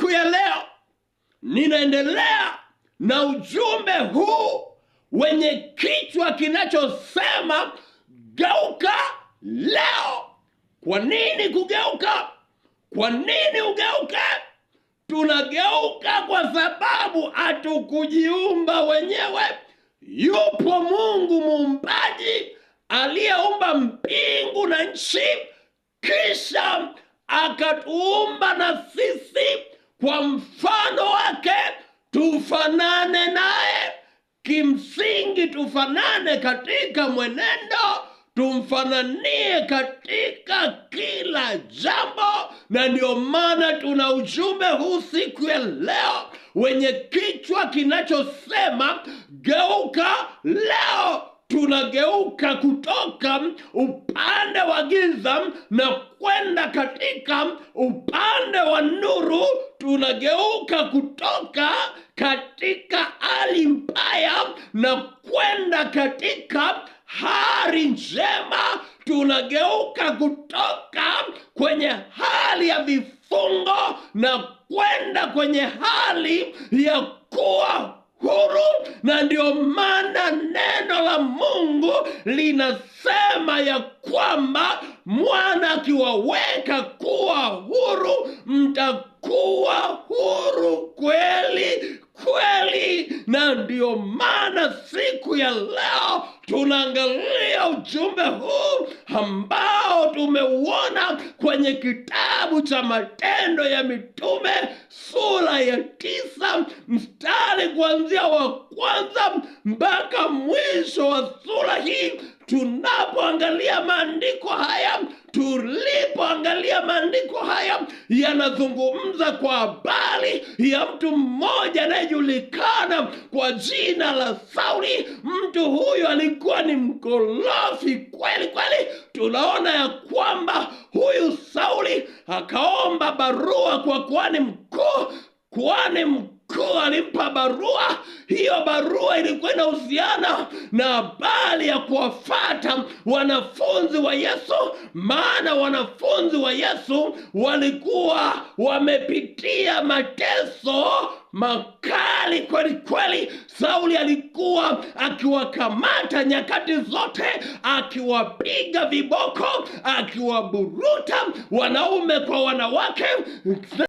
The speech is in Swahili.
siku ya leo ninaendelea na ujumbe huu wenye kichwa kinachosema geuka leo. Kwa nini kugeuka? Kwa nini ugeuke? Tunageuka kwa sababu hatukujiumba wenyewe. Yupo Mungu muumbaji aliyeumba mbingu na nchi, kisha akatuumba na sisi kwa mfano wake tufanane naye. Kimsingi tufanane katika mwenendo, tumfananie katika kila jambo. Na ndio maana tuna ujumbe huu siku ya leo wenye kichwa kinachosema geuka leo. Tunageuka kutoka upande wa giza na kwenda katika upande wa nuru. Tunageuka kutoka katika hali mbaya na kwenda katika hali njema. Tunageuka kutoka kwenye hali ya vifungo na kwenda kwenye hali ya kuwa huru. Na ndio maana neno la Mungu linasema ya kwamba mwana akiwaweka kuwa huru, mtakuwa huru kweli kweli. Na ndio maana siku ya leo tunaangalia ujumbe huu ambao tumeuona kwenye kitabu cha Matendo ya Mitume sura ya 9 mstari kuanzia wa kwanza mpaka mwisho wa sura hii. Tunapoangalia maandiko haya, tulipoangalia maandiko haya, yanazungumza kwa habari ya mtu mmoja anayejulikana kwa jina la Sauli. Mtu huyu alikuwa ni mkorofi kweli kweli. Tunaona ya kwamba huyu Sauli akaomba barua kwa kuhani mkuu. Kuhani mkuu alimpa barua. Hiyo barua ilikuwa inahusiana na habari ya kuwafuata wanafunzi wa Yesu, maana wanafunzi wa Yesu walikuwa wamepitia mateso makali kweli kweli. Sauli alikuwa akiwakamata nyakati zote, akiwapiga viboko, akiwaburuta wanaume kwa wanawake.